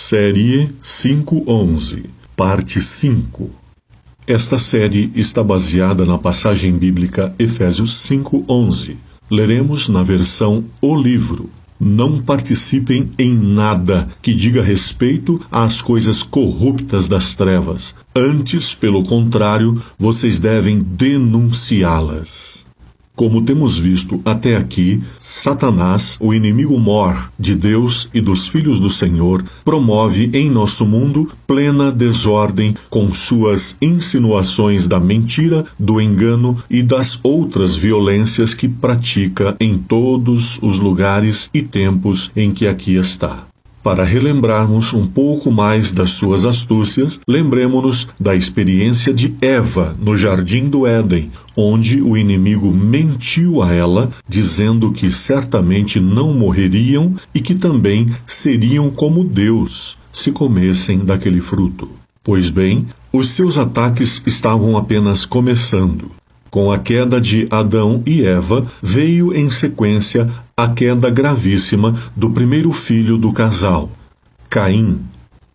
Série 5:11, parte 5. Esta série está baseada na passagem bíblica Efésios 5:11. Leremos na versão O Livro. Não participem em nada que diga respeito às coisas corruptas das trevas. Antes, pelo contrário, vocês devem denunciá-las. Como temos visto até aqui, Satanás, o inimigo mor de Deus e dos filhos do Senhor, promove em nosso mundo plena desordem com suas insinuações da mentira, do engano e das outras violências que pratica em todos os lugares e tempos em que aqui está. Para relembrarmos um pouco mais das suas astúcias, lembremo-nos da experiência de Eva no Jardim do Éden, onde o inimigo mentiu a ela, dizendo que certamente não morreriam e que também seriam como Deus, se comessem daquele fruto. Pois bem, os seus ataques estavam apenas começando. Com a queda de Adão e Eva, veio em sequência a queda gravíssima do primeiro filho do casal, Caim.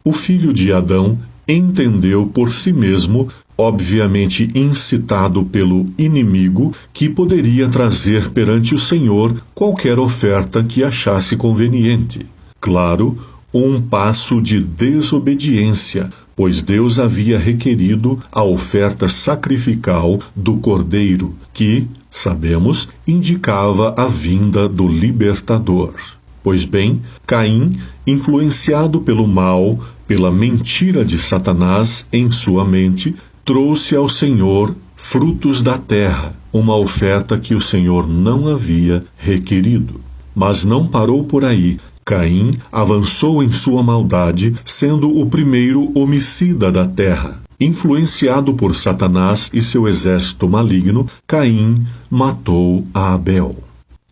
O filho de Adão entendeu por si mesmo, obviamente incitado pelo inimigo, que poderia trazer perante o Senhor qualquer oferta que achasse conveniente. Claro, um passo de desobediência, pois Deus havia requerido a oferta sacrificial do cordeiro, que, sabemos, indicava a vinda do libertador. Pois bem, Caim, influenciado pelo mal, pela mentira de Satanás em sua mente, trouxe ao Senhor frutos da terra, uma oferta que o Senhor não havia requerido. Mas não parou por aí. Caim avançou em sua maldade, sendo o primeiro homicida da terra. Influenciado por Satanás e seu exército maligno, Caim matou a Abel.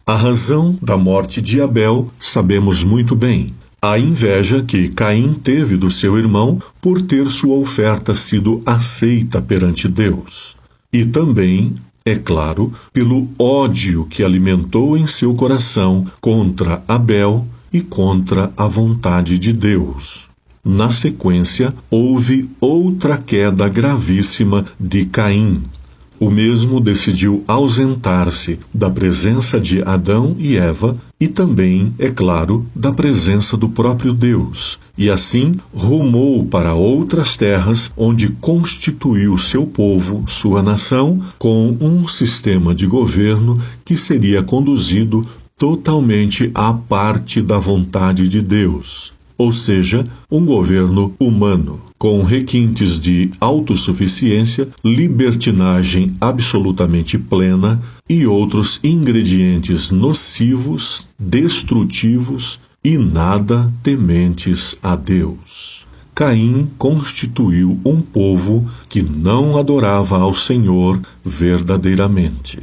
A razão da morte de Abel sabemos muito bem. A inveja que Caim teve do seu irmão por ter sua oferta sido aceita perante Deus. E também, é claro, pelo ódio que alimentou em seu coração contra Abel e contra a vontade de Deus. Na sequência, houve outra queda gravíssima de Caim. O mesmo decidiu ausentar-se da presença de Adão e Eva e também, é claro, da presença do próprio Deus. E assim rumou para outras terras, onde constituiu seu povo, sua nação, com um sistema de governo que seria conduzido totalmente à parte da vontade de Deus, ou seja, um governo humano, com requintes de autossuficiência, libertinagem absolutamente plena e outros ingredientes nocivos, destrutivos e nada tementes a Deus. Caim constituiu um povo que não adorava ao Senhor verdadeiramente.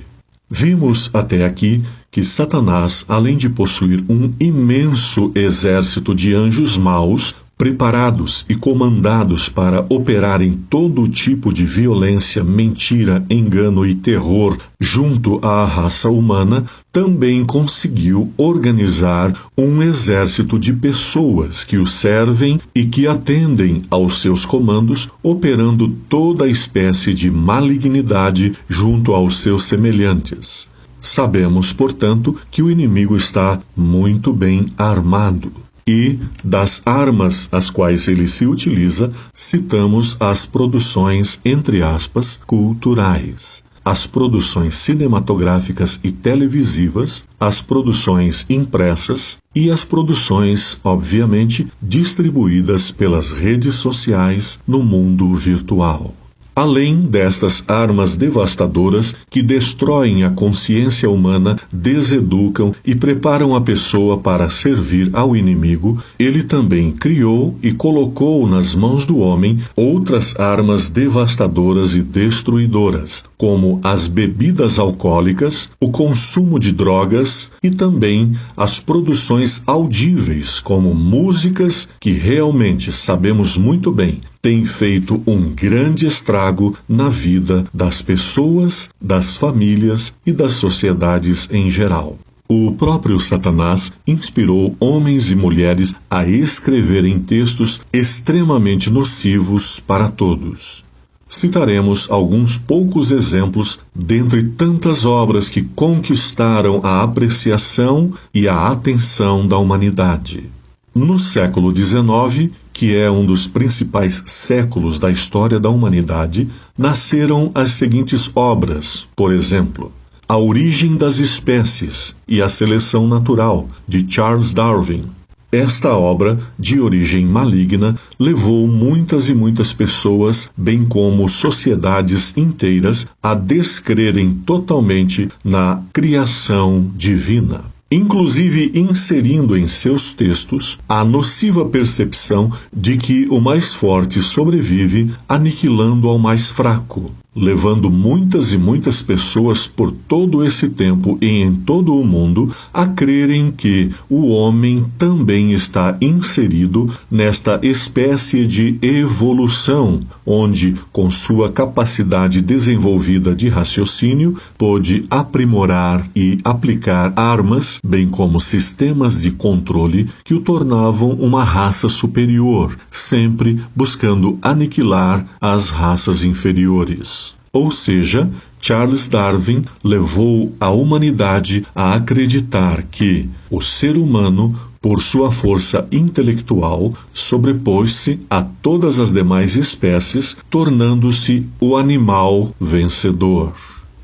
Vimos até aqui que Satanás, além de possuir um imenso exército de anjos maus, preparados e comandados para operarem todo tipo de violência, mentira, engano e terror junto à raça humana, também conseguiu organizar um exército de pessoas que o servem e que atendem aos seus comandos, operando toda espécie de malignidade junto aos seus semelhantes. Sabemos, portanto, que o inimigo está muito bem armado. E, das armas às quais ele se utiliza, citamos as produções, entre aspas, culturais, as produções cinematográficas e televisivas, as produções impressas e as produções, obviamente, distribuídas pelas redes sociais no mundo virtual. Além destas armas devastadoras que destroem a consciência humana, deseducam e preparam a pessoa para servir ao inimigo, ele também criou e colocou nas mãos do homem outras armas devastadoras e destruidoras, como as bebidas alcoólicas, o consumo de drogas e também as produções audíveis, como músicas que realmente sabemos muito bem tem feito um grande estrago na vida das pessoas, das famílias e das sociedades em geral. O próprio Satanás inspirou homens e mulheres a escreverem textos extremamente nocivos para todos. Citaremos alguns poucos exemplos dentre tantas obras que conquistaram a apreciação e a atenção da humanidade. No século XIX, que é um dos principais séculos da história da humanidade, nasceram as seguintes obras, por exemplo: A Origem das Espécies e a Seleção Natural, de Charles Darwin. Esta obra, de origem maligna, levou muitas e muitas pessoas, bem como sociedades inteiras, a descrerem totalmente na criação divina, inclusive inserindo em seus textos a nociva percepção de que o mais forte sobrevive, aniquilando ao mais fraco, levando muitas e muitas pessoas por todo esse tempo e em todo o mundo a crerem que o homem também está inserido nesta espécie de evolução, onde, com sua capacidade desenvolvida de raciocínio, pôde aprimorar e aplicar armas, bem como sistemas de controle que o tornavam uma raça superior, sempre buscando aniquilar as raças inferiores. Ou seja, Charles Darwin levou a humanidade a acreditar que o ser humano, por sua força intelectual, sobrepôs-se a todas as demais espécies, tornando-se o animal vencedor.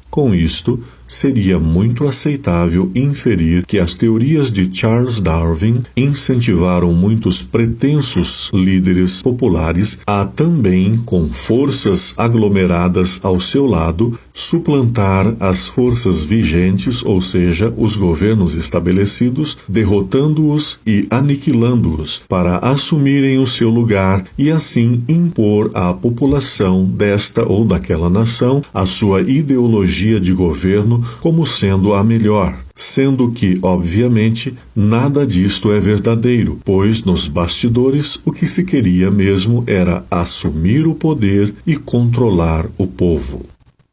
Com isto, seria muito aceitável inferir que as teorias de Charles Darwin incentivaram muitos pretensos líderes populares a também, com forças aglomeradas ao seu lado, suplantar as forças vigentes, ou seja, os governos estabelecidos, derrotando-os e aniquilando-os, para assumirem o seu lugar e assim impor à população desta ou daquela nação a sua ideologia de governo como sendo a melhor, sendo que, obviamente, nada disto é verdadeiro, pois nos bastidores o que se queria mesmo era assumir o poder e controlar o povo.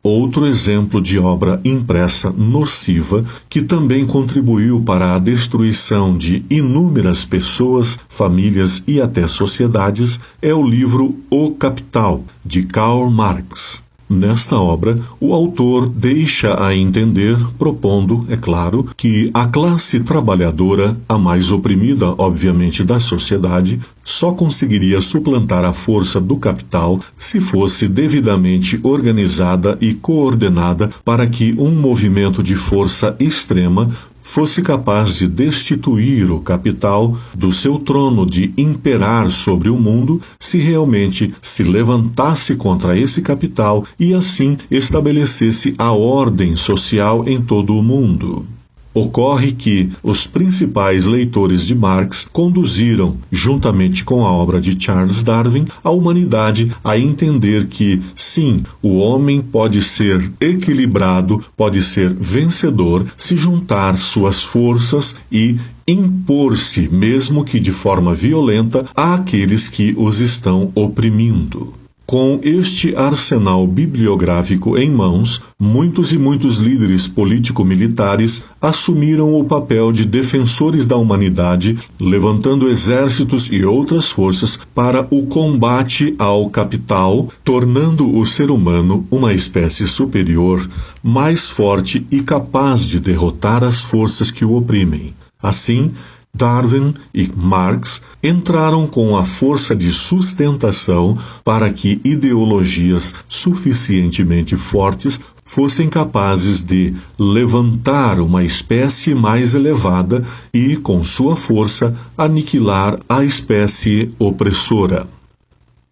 Outro exemplo de obra impressa nociva que também contribuiu para a destruição de inúmeras pessoas, famílias e até sociedades é o livro O Capital, de Karl Marx. Nesta obra, o autor deixa a entender, propondo, é claro, que a classe trabalhadora, a mais oprimida, obviamente, da sociedade, só conseguiria suplantar a força do capital se fosse devidamente organizada e coordenada para que um movimento de força extrema fosse capaz de destituir o capital do seu trono de imperar sobre o mundo se realmente se levantasse contra esse capital e assim estabelecesse a ordem social em todo o mundo. Ocorre que os principais leitores de Marx conduziram, juntamente com a obra de Charles Darwin, a humanidade a entender que, sim, o homem pode ser equilibrado, pode ser vencedor, se juntar suas forças e impor-se, mesmo que de forma violenta, àqueles que os estão oprimindo. Com este arsenal bibliográfico em mãos, muitos e muitos líderes político-militares assumiram o papel de defensores da humanidade, levantando exércitos e outras forças para o combate ao capital, tornando o ser humano uma espécie superior, mais forte e capaz de derrotar as forças que o oprimem. Assim, Darwin e Marx entraram com a força de sustentação para que ideologias suficientemente fortes fossem capazes de levantar uma espécie mais elevada e, com sua força, aniquilar a espécie opressora.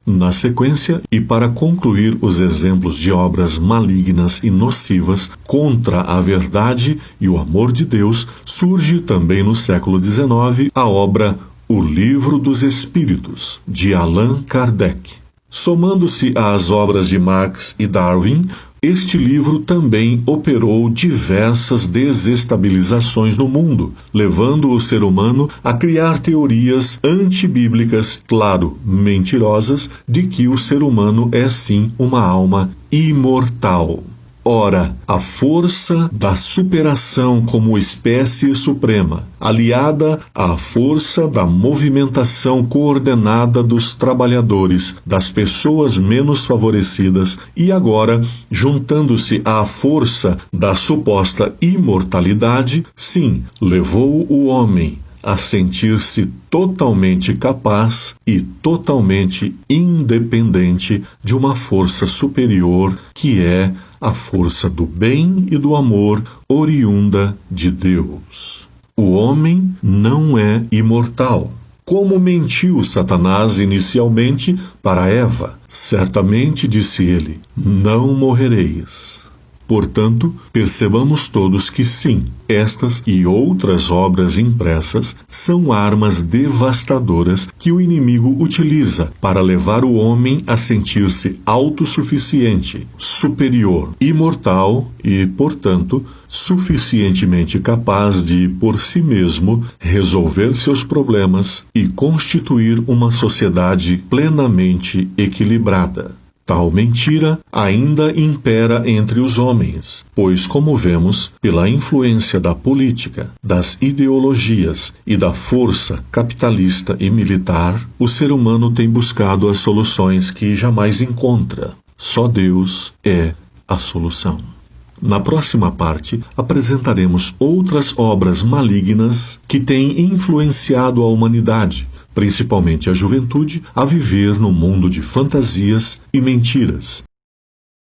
Na sequência, e para concluir os exemplos de obras malignas e nocivas contra a verdade e o amor de Deus, surge também no século XIX a obra O Livro dos Espíritos, de Allan Kardec. Somando-se às obras de Marx e Darwin, este livro também operou diversas desestabilizações no mundo, levando o ser humano a criar teorias antibíblicas, claro, mentirosas, de que o ser humano é sim uma alma imortal. Ora, a força da superação como espécie suprema, aliada à força da movimentação coordenada dos trabalhadores, das pessoas menos favorecidas, e agora, juntando-se à força da suposta imortalidade, sim, levou o homem a sentir-se totalmente capaz e totalmente independente de uma força superior, que é a força do bem e do amor oriunda de Deus. O homem não é imortal. Como mentiu Satanás inicialmente para Eva? Certamente disse ele: não morrereis. Portanto, percebamos todos que sim, estas e outras obras impressas são armas devastadoras que o inimigo utiliza para levar o homem a sentir-se autossuficiente, superior, imortal e, portanto, suficientemente capaz de, por si mesmo, resolver seus problemas e constituir uma sociedade plenamente equilibrada. Tal mentira ainda impera entre os homens, pois, como vemos, pela influência da política, das ideologias e da força capitalista e militar, o ser humano tem buscado as soluções que jamais encontra. Só Deus é a solução. Na próxima parte, apresentaremos outras obras malignas que têm influenciado a humanidade, principalmente a juventude, a viver no mundo de fantasias e mentiras,